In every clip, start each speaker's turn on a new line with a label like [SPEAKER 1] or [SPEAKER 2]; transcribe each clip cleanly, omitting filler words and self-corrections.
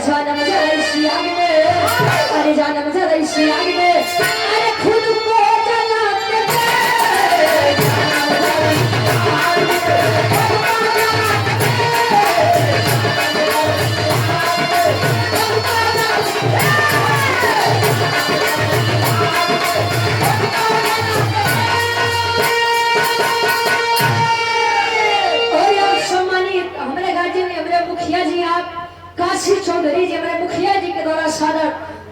[SPEAKER 1] जानम जैसी आग में, अरे जानम जैसी आग में, अरे खुद को जलाते काशी चौधरी जी हमारे मुखिया जी के द्वारा सादर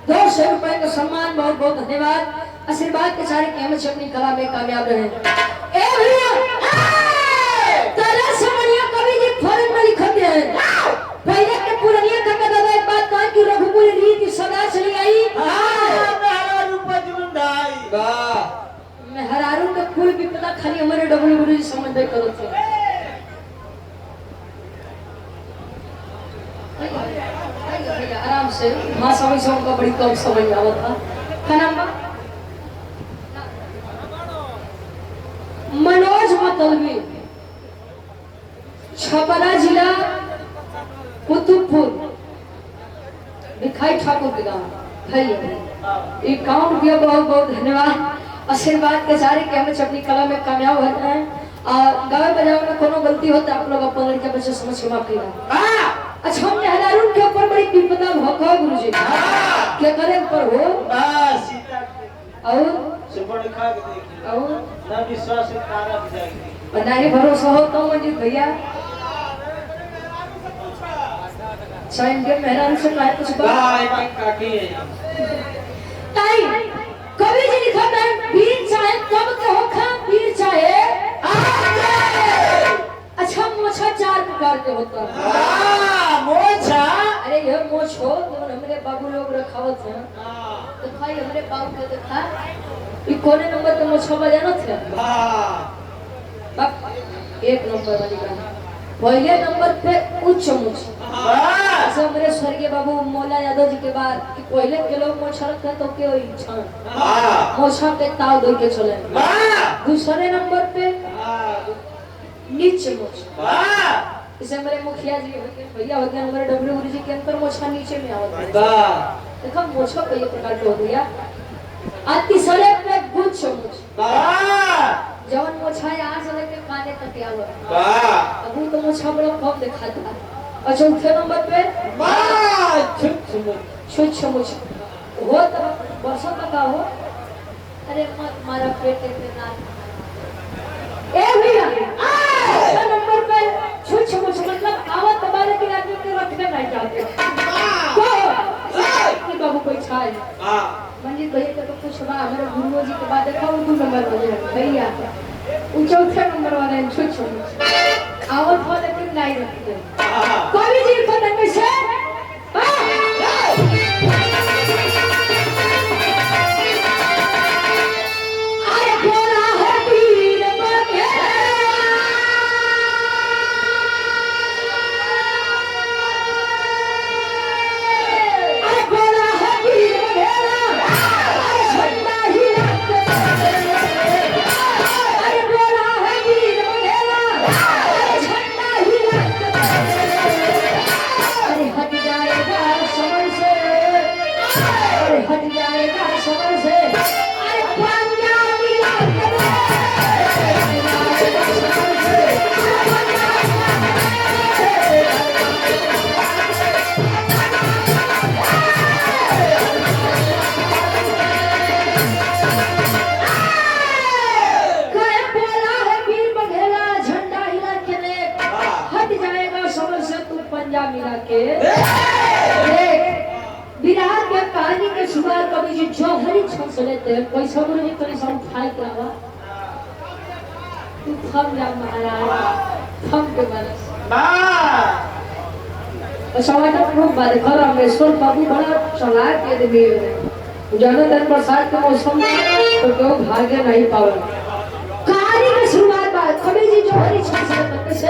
[SPEAKER 1] 200 रुपए का सम्मान, बहुत बहुत धन्यवाद। आशीर्वाद के सारे कैमरे से अपनी कला में कामयाब रहे। ए भैया तारा समनिया कवि जी फॉरेन में लिखते हैं, पहले के पुरानिया का दादा एक बात कहा कि रघुपुर रीति सदा चली आई।
[SPEAKER 2] हरारू पजुंदाई
[SPEAKER 1] वाह मैं हरारू का कुल विपदा खाली हमारे डब्ल्यू गुरु जी समझ में करो थे। आराम से हाँ समझ से उनका बड़ी कम समझ आवा था। क्या नाम बा? मनोज मतलबी, छपरा जिला कुतुबपुर, भिखाई ठाकुर के गाँव भाई। अकाउंट दिया, बहुत बहुत धन्यवाद। आशीर्वाद के सारे कि हमें अपनी कला में कामयाब होते हैं और गावे बजावे में कोनो गलती होता है आप लोग अपने लड़के बच्चे समझ के माफ करिएगा। अच्छा हमने हजारों के ऊपर बड़ी विपदा भोगा गुरुजी क्या करे ऊपर हो
[SPEAKER 2] सीता
[SPEAKER 1] और
[SPEAKER 2] सुबह खा के देखिए
[SPEAKER 1] और
[SPEAKER 2] ना विश्वास से तारा भी जाएगी
[SPEAKER 1] और नहीं भरोसा हो तो मंजित भैया साइन के मेहरान से कहे कुछ बात
[SPEAKER 2] काकी
[SPEAKER 1] ताई कवि जी लिखा है वीर चाहे कब के होखा वीर चाहे अच्छा मोछा 4 प्रकार के होता है।
[SPEAKER 2] मोछा
[SPEAKER 1] अरे ये मोछ हो तो हमारे बाबू लोग रखावत हैं तो भाई हमारे बाबू को देखा ये कोने नंबर पे मोछा बजाना थे। बाप 1 नंबर वाली गाना पहले नंबर पे उच्च मोछ ऐसे हमारे स्वर्गीय बाबू मौला यादव जी के बाद कि पहले के लोग मोछा रखते तो के इच्छा मोछा के ताव दो के चले। दूसरे नंबर पे नीचे मोछ इसे हमारे मुखिया जी भैया होते हैं हमारे डब्ल्यू गुरु जी के अंतर मोछा नीचे में आवता है। देखो मोछा कई प्रकार के होती है। और तीसरे पे गुच्छ मोछ जवन मोछा यहाँ से लेके काने तक आवा अब वो तो मोछा बड़ा कम दिखाता है। और चौथे नंबर पे छुछ मोछ हो तो वर्षों तक हो। अरे मत मारा पेट पे ना ए भैया नंबर पे छुछ मुछ मतलब आवत तुम्हारे के आदमी के रखने नहीं चाहते कि बाबू कोई छाए मंजित भैया तो कुछ बा हमारे गुरुओं जी के बाद देखा वो 2 नंबर वाले भैया उन चौथे नंबर वाले छुछ मुछ आवत वाले लेकिन नहीं रखते कवि जी को तक से मिला के विराट के कहानी के शुरुआत कवि जी जौहरी छन से लेते हैं पैसा गुरु जी तनी सब खाए करवा तू थम जा महाराज थम के बरस सवाटा खूब बात घर रामेश्वर बाबू बड़ा चलाक के देवी जानो दिन बरसात के मौसम में तो क्यों भाग्य नहीं पावे कहानी की शुरुआत बात कवि जी जौहरी छन से लेते से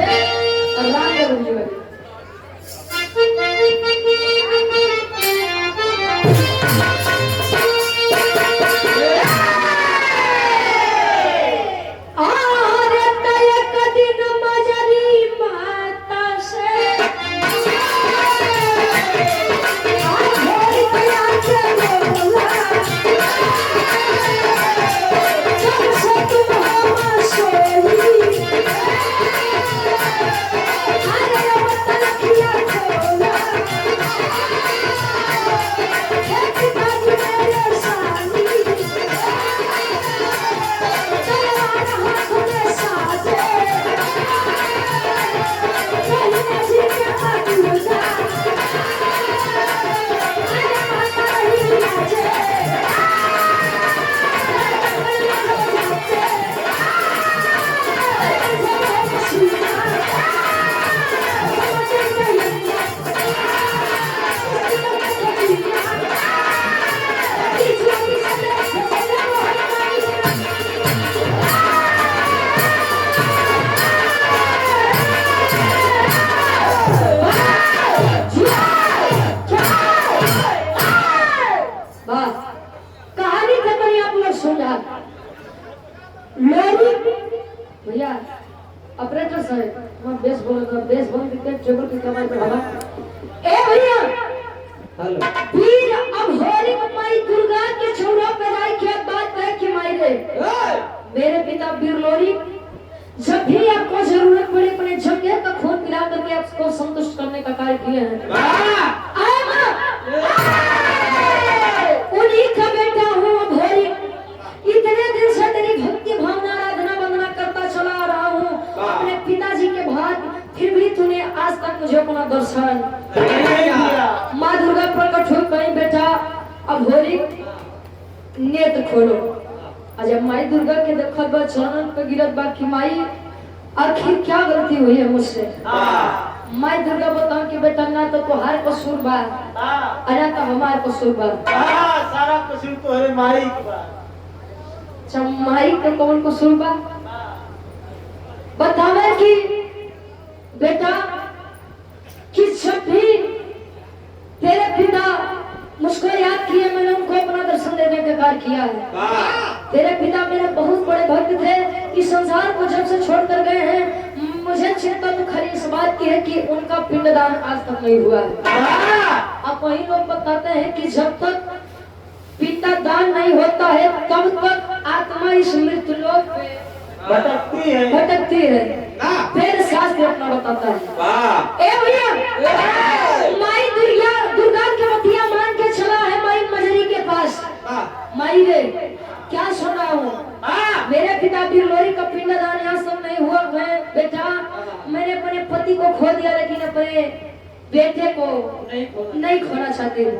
[SPEAKER 1] राम गुरु जी
[SPEAKER 2] हेलो
[SPEAKER 1] वीर अघोरी माई दुर्गा के छोरा पे जाए के बात है कि माई रे मेरे पिता वीर लोरी जब भी आपको जरूरत पड़े अपने जंगे का खून पिला करके आपको संतुष्ट करने का कार्य किए हैं। आए मां, उन्हीं का बेटा हूँ अघोरी। इतने दिन से तेरी भक्ति भावना आराधना वंदना करता चला आ रहा हूँ अपने पिताजी के बाद, फिर भी तूने आज तक मुझे अपना दर्शन माँ दुर्गा प्रकट हुई कहीं बेटा अघोरी नेत्र खोलो। जब माई दुर्गा के देखत बा चरणन पे गिरत बा कि माई आखिर क्या गलती हुई है मुझसे। माई दुर्गा बताओ कि बेटा ना तो तुम्हार कसूर बा ना तो हमार कसूर बा।
[SPEAKER 2] सारा कसूर तो है माई के बा।
[SPEAKER 1] जब माई का कौन कसूर बा बतावे कि बेटा कि जब भी तेरे पिता मुझको याद किए मैंने उनको अपना दर्शन देने का कार्य किया है। तेरे पिता मेरे बहुत बड़े भक्त थे। इस संसार को जब से छोड़कर गए हैं मुझे चिंता तो खरी इस बात की है कि उनका पिंडदान आज तक नहीं हुआ है। अब वही लोग बताते हैं कि जब तक पिता दान नहीं होता है तब तक आत्मा इस मृत्यु लोक में भटकती है। फिर शास्त्र अपना बताता है। ए भैया माई दुर्गा के बतिया मान के चला है माई मजरी के पास। माई रे क्या सुना हूँ मेरे पिता वीर लोरी का पिंडदान यहाँ सब नहीं हुआ है बेटा। मैंने अपने पति को खो दिया लेकिन अपने बेटे को नहीं खोना चाहती हूँ।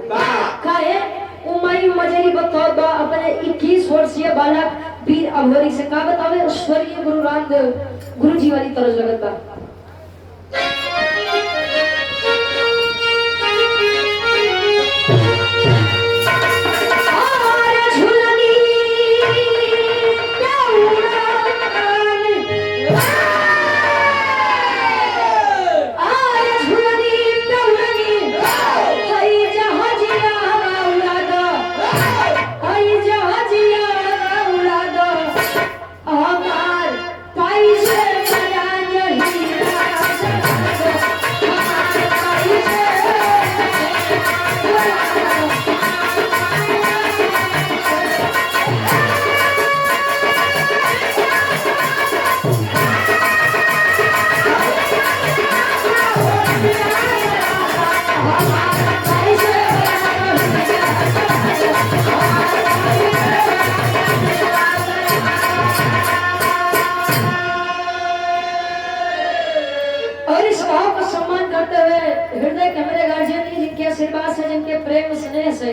[SPEAKER 1] काहे वो माई मजरी बताओ अपने 21 वर्षीय बालक वीर अघोरी से का बतावे स्वर्गीय गुरु रामदेव गुरु जी वाली तरह लगत बा। जिनके प्रेम स्नेह से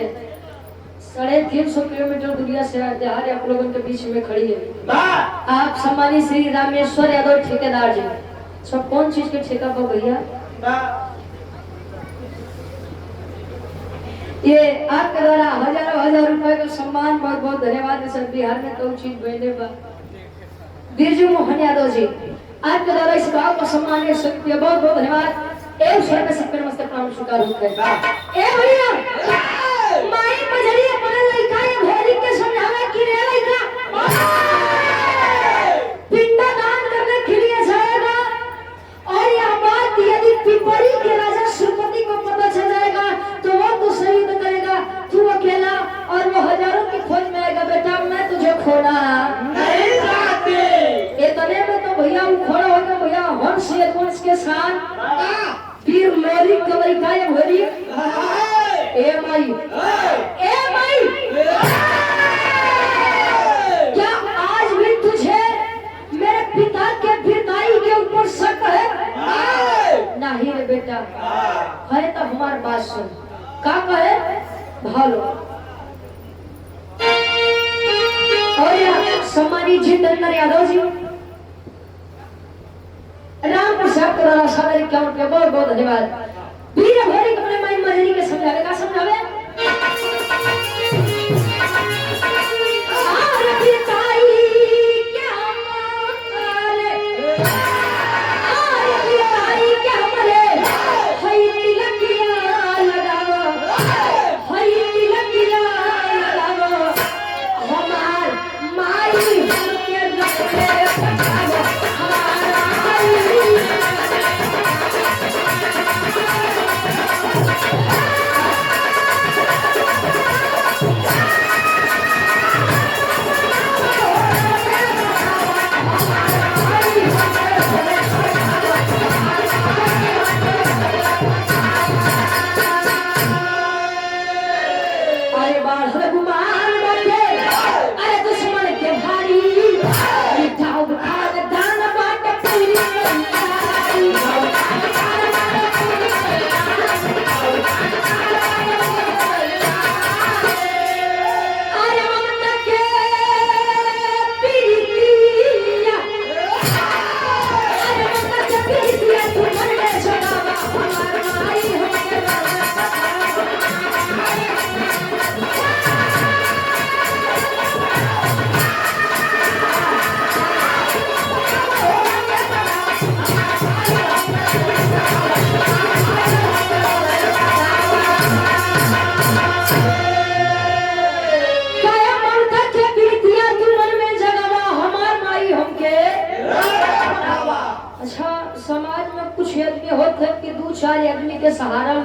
[SPEAKER 1] 350 किलोमीटर दूरिया से बिहार आप लोगों के बीच में खड़ी है। आप सम्मानित श्री रामेश्वर यादव ठेकेदार जी सब कौन चीज के ठेका पर भैया ये आपके द्वारा हजारों रुपए का सम्मान बहुत बहुत धन्यवाद। सर बिहार में तो चीज बहने पर बिरजू मोहन यादव जी आपके द्वारा इस गांव को सम्मान बहुत बहुत धन्यवाद। एक शहर में सिक्कर मस्त प्रणाम स्वीकार होता है। ए भैया माई मजरी अपने लइका ये भोरी के समझावे कि रे लइका पिंड दान करने के लिए जाएगा और यह बात यदि पिपरी के राजा श्रीपति को पता चल जाएगा तो वो तो सही तो करेगा। तू अकेला और वो हजारों की खोज में आएगा। बेटा मैं तुझे खोना नहीं चाहती। इतने में तो भैया वो खोड़ा हो गया। भैया वंश ये वंश के साथ वीर लोरी कमरी का ये भोरी ए माई क्या आज भी तुझे मेरे पिता के वीरताई के ऊपर शक है? नहीं रे बेटा है तो हमारी बात सुन का कहे भालो और यार सम्मानित जितेंद्र यादव जी राम प्रसाद करारा सादर क्या उनके बहुत बहुत धन्यवाद। वीर भोरी अपने माई मजरी के समझावे का समझावे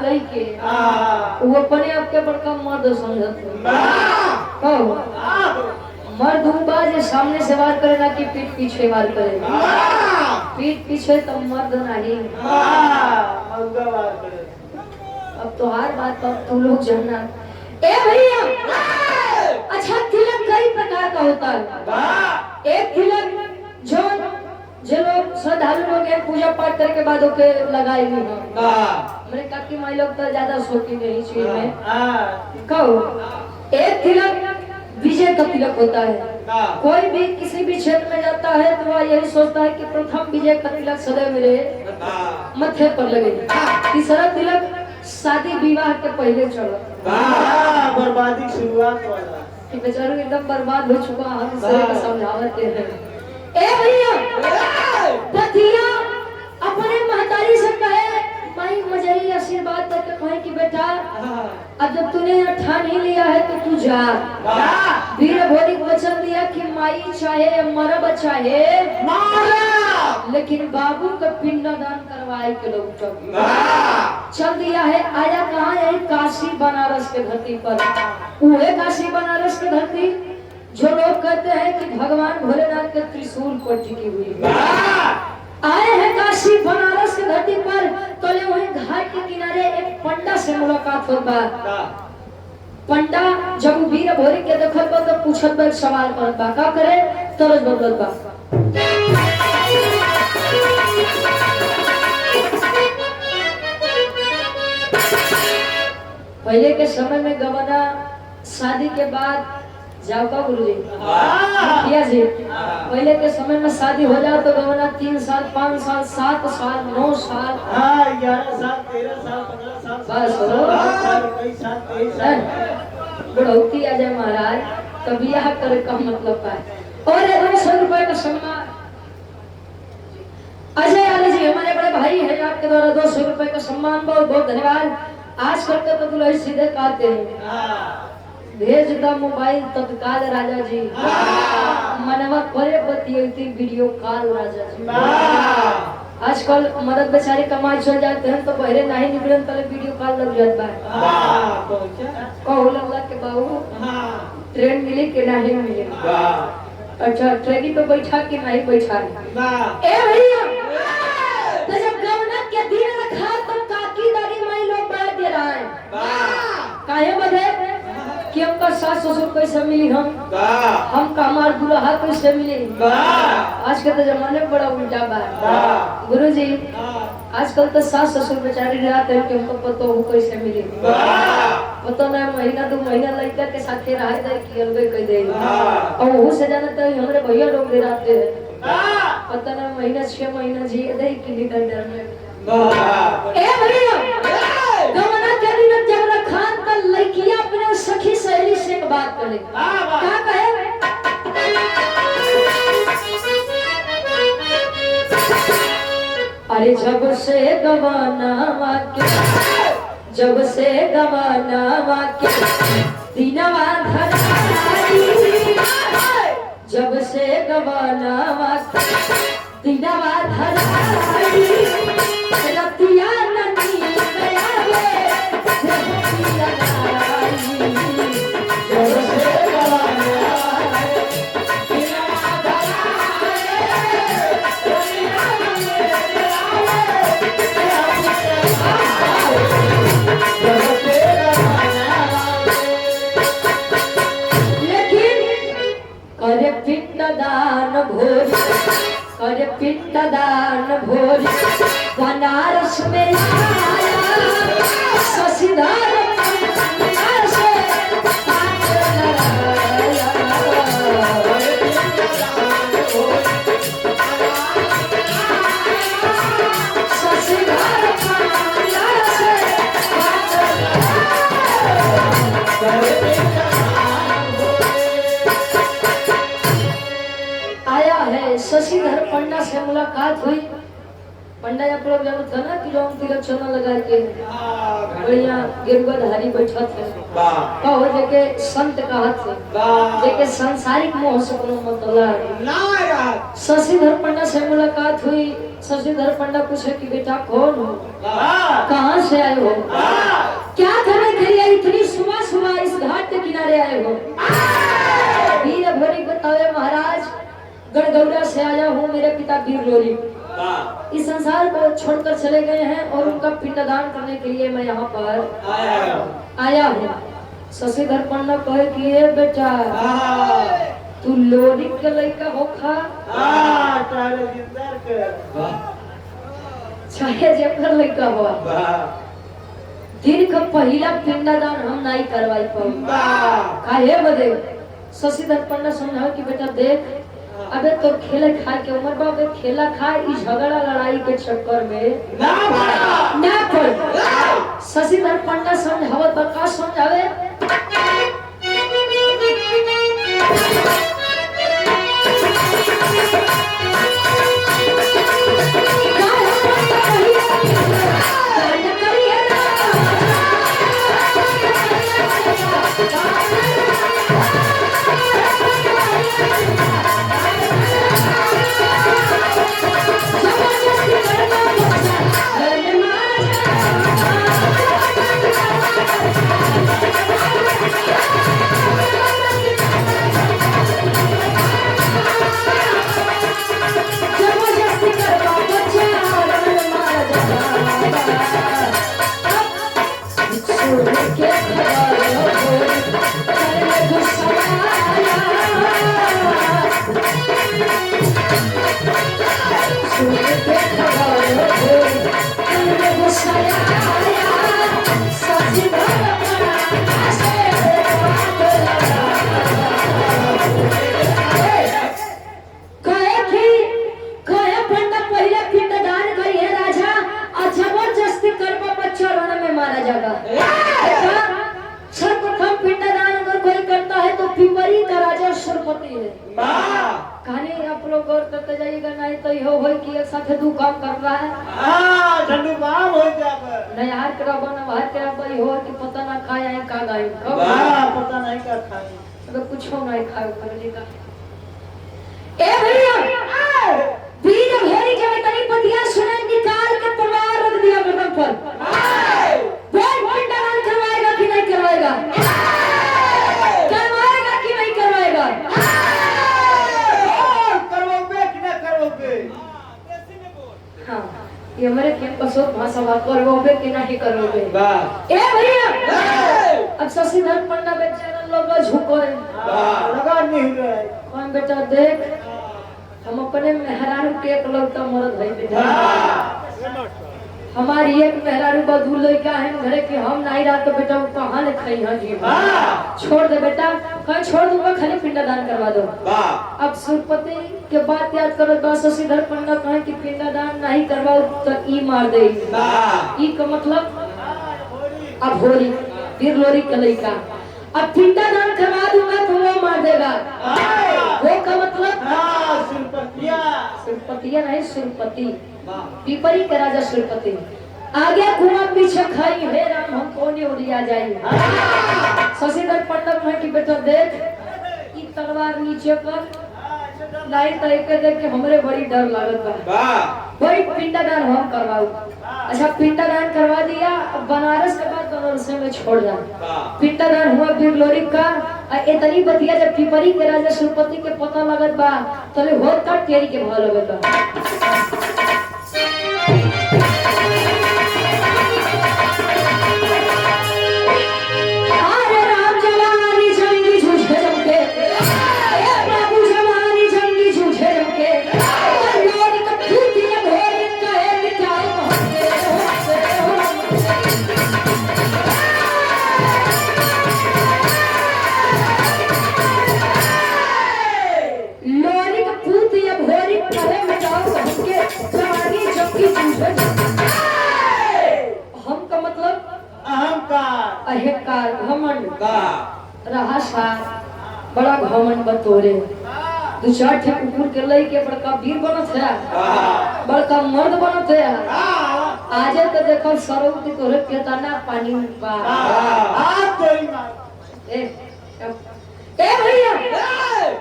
[SPEAKER 1] कही के
[SPEAKER 2] हाँ
[SPEAKER 1] वो अपने आप के बड़का मर्द समझत कहो मर्द बा जे सामने से वार करे ना कि पीठ पीछे वार करे पीठ पीछे तो मर्द नहीं अब तो हर बात पर तुम लोग जानना ए भैया अच्छा तिलक कई प्रकार का होता है एक तिलक जो लोग श्रद्धालु लोग हैं पूजा पाठ करके बाद ओके लगाए हुए हैं मेरे काकी माई लोग तो ज्यादा शौकीन नहीं चीज में कहो एक तिलक विजय का तिलक होता है कोई भी किसी भी क्षेत्र में जाता है तो वह यही सोचता है कि प्रथम विजय का तिलक सदैव मेरे मत्थे पर लगे तीसरा तिलक शादी विवाह के पहले चढ़ा
[SPEAKER 2] बर्बादी शुरुआत वाला
[SPEAKER 1] कि बेचारा एकदम बर्बाद हो चुका हम इसे समझावत हैं ए भैया पतिया अपने महतारी से कहे माई मजरी आशीर्वाद करके कहे कि बेटा अब जब तूने ठान ही लिया है तो तू जा वीर भोरी वचन दिया कि माई चाहे मरब चाहे लेकिन बाबू का पिंडदान करवाए के लोग चल दिया है आया कहाँ यही काशी बनारस के धरती पर वह काशी बनारस की धरती जो लोग कहते हैं कि भगवान भोलेनाथ के त्रिशूल पर टिकी हुई आए हैं काशी बनारस की धरती पर तो ले वही घाट के किनारे एक पंडा से मुलाकात हो बा पंडा जब वीर भोरी के देखत बा तो पूछत बा सवाल करत बा का करे तरज बदलत बा पहले के समय में गवना शादी के बाद जाओ का गुरु जी किया जी पहले के समय में शादी हो जाए तो गवना 3 साल 5 साल 7 साल 9 साल
[SPEAKER 2] 11 साल 13 साल 15 साल
[SPEAKER 1] बढ़ोती आ जाए महाराज तब यह करे का मतलब है और 200 रुपए का सम्मान अजय आले जी हमारे बड़े भाई है आपके द्वारा 200 रुपए का सम्मान बहुत बहुत धन्यवाद आज करते तो दुल्हन सीधे कहते हैं भेज द मोबाइल तत्काल राजा जी मनवा करे बतियती वीडियो कॉल राजा जी आजकल मर्द बेचारे कमाई चल जाते हैं तो पहले नहीं निकलन पहले वीडियो कॉल लग जाता है कहू लगला के बाबू ट्रेन मिली के नहीं मिली अच्छा ट्रेन पे बैठा के नहीं बैठा ए भैया तो जब गवना के दिन रखा तो काकी दादी माई लोग बैठ दे रहा है काहे बदे कि हमका सास ससुर कैसे मिली हम का हमार दुल्हा कैसे मिली आज के तो जमाने में बड़ा उल्टा बा गुरुजी आजकल तो सास ससुर बेचारी रहते हैं कि हमको पता हो कैसे मिली पता ना महीना 2 महीना लड़का के साथ रह जाए कि अलग कह दे और वो से जाना तो हमारे भैया लोग ले रहते हैं पता ना महीना 6 महीना जी दे कि निकल डर में ए भैया गवना के दिन जब रखान का लड़कियां अपने सखी सहेली से एक बात करे क्या कहे अरे जब से गवाना के दीनवा धराई जब से गवाना दीनवा धराई रतिया ननी गया रे जब से गवाना दीनवा पिंडदान भोरी बनारस में शशिधर शशिधर पंडा से मुलाकात हुई पंडा आप लोग जानते हैं ना कि लोग तिलक चना लगा के बढ़िया गिरगधारी बैठत है कहो जेके संत कहत है जेके सांसारिक मोह से कोनो मतलब शशिधर पंडा से मुलाकात हुई। शशिधर पंडा पूछे कि बेटा कौन हो, कहाँ से आए हो, क्या करने के लिए इतनी सुबह सुबह इस घाट के किनारे आए हो। वीर भोरी बतावे महाराज गढ़गौरा से आया हूँ, मेरे पिता वीर लोरी इस संसार को छोड़कर चले गए हैं और उनका पिंडदान करने के लिए मैं यहाँ पर आया हूँ। शशिधर पंडा कहे कि ये बेटा तू लोरी के लड़का हो खा चाहे जेकर लड़का हो दिन का पहला पिंडदान हम नहीं करवाई पाऊ काहे बदे। शशिधर पंडा समझाओ कि बेटा देख अबे तो खेले खाए के उम्र बा, खेला खाए इस झगड़ा लड़ाई के चक्कर में ना पड़। शशिधर पंडा समझावत बका समझावे कहानी आप लोग गौर करते जाइएगा, नहीं तो यो हो कि एक साथ दो काम कर रहा है
[SPEAKER 2] ठंडू काम हो जाए
[SPEAKER 1] नहीं हार करा बना हार करा भाई हो कि पता ना खाए आई का गाय
[SPEAKER 2] पता नहीं क्या खाए
[SPEAKER 1] अगर कुछ हो नहीं खाए करने का। ए भैया वीर भेरी के तनी पतिया सुने निकाल के तलवार रख दिया गर्दन पर। बोल पिंडदान करवाएगा कि नहीं करवाएगा, करवाएगा कि नहीं करवाएगा। हाँ ये हमारे कैंपस में भाषा बात करोगे कि नहीं करोगे। ए भैया अब शशिधर पंडा बेचारा लोग झुको
[SPEAKER 2] लगा नहीं रहा है
[SPEAKER 1] कौन बेटा देख हम अपने मेहरारू के एक लौटा मरद है बेटा हमारी एक मेहरारू बदूल लड़का है घरे के हम नहीं रहा तो बेटा वो कहाँ ले खाई हाँ जी छोड़ दे बेटा कहीं छोड़ दूंगा खाली पिंडदान करवा दो। अब सुरपति के बात याद करो तो शशिधर पंडा कहे कि पिंडदान नहीं करवाओ तो ई मार दे ई का मतलब अब होरी वीर लोरी का लड़का अब पिंडदान करवा दूंगा तो वो मार देगा वो का मतलब सुरपतिया नहीं सुरपति पीपरी के राजा सुरपति आगे कुआं पीछे खाई हे राम हम कौन उड़िया जाई। शशिधर पंडा कहे कि बेटा देख ई तलवार नीचे कर नहीं तो एक देख के हमरे बड़ी डर लागत बा बड़ी पिंडदान हम करवाऊ। अच्छा पिंडदान करवा दिया अब बनारस के बाद बनारस में छोड़ जा पिंडदान हुआ वीर लोरी का इतनी बतिया जब पीपरी के राजा सुरपति के पता लगत बा तले होत का टेरी के भाव लगत बा। अहंकार घमंड रहा सा बड़ा घमंड बतोरे दो चार ठे कुकुर के लई के बड़का वीर बनत है बड़का मर्द बनत है आज तो देखो सरो की तोरे केतना पानी बा
[SPEAKER 2] आप तो ही मार
[SPEAKER 1] ए भैया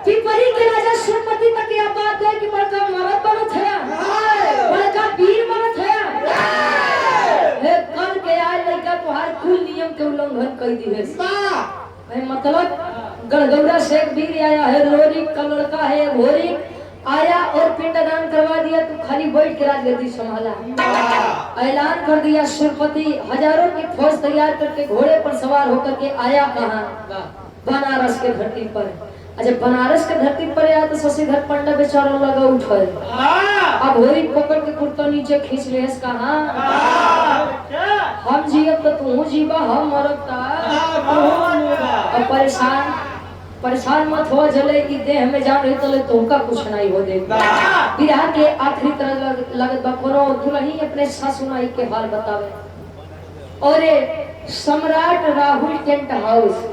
[SPEAKER 1] पिपरी के राजा सुमति तक ये बात है कि बड़का मरद बनत है बड़का वीर बनत है हे कल के आए लड़का तोहार कुल नियम के उल्लंघन कर दी है भाई मतलब गड़गौड़ा से एक वीर आया है लोरी का लड़का है भोरी आया और पिंडदान करवा दिया तो खाली बैठ के राजगद्दी संभाला ऐलान कर दिया सुरपति हजारों की फौज तैयार करके घोड़े पर सवार होकर के आया कहाँ बनारस के धरती पर। अच्छा बनारस के धरती पर आया तो शशिधर पंडा बेचारा लगा उठे अब होरी पकड़ के कुर्ता नीचे खींच ले कहाँ हम जियब तो तू जीवा हम मरब अब परेशान मत हो जले की देह में जान रही तो तोका कुछ नहीं हो दे बिरहा के आखिरी तरह लगत बा कोनो दुल्ही अपने सासू माई के हाल बतावे और सम्राट राहुल टेंट हाउस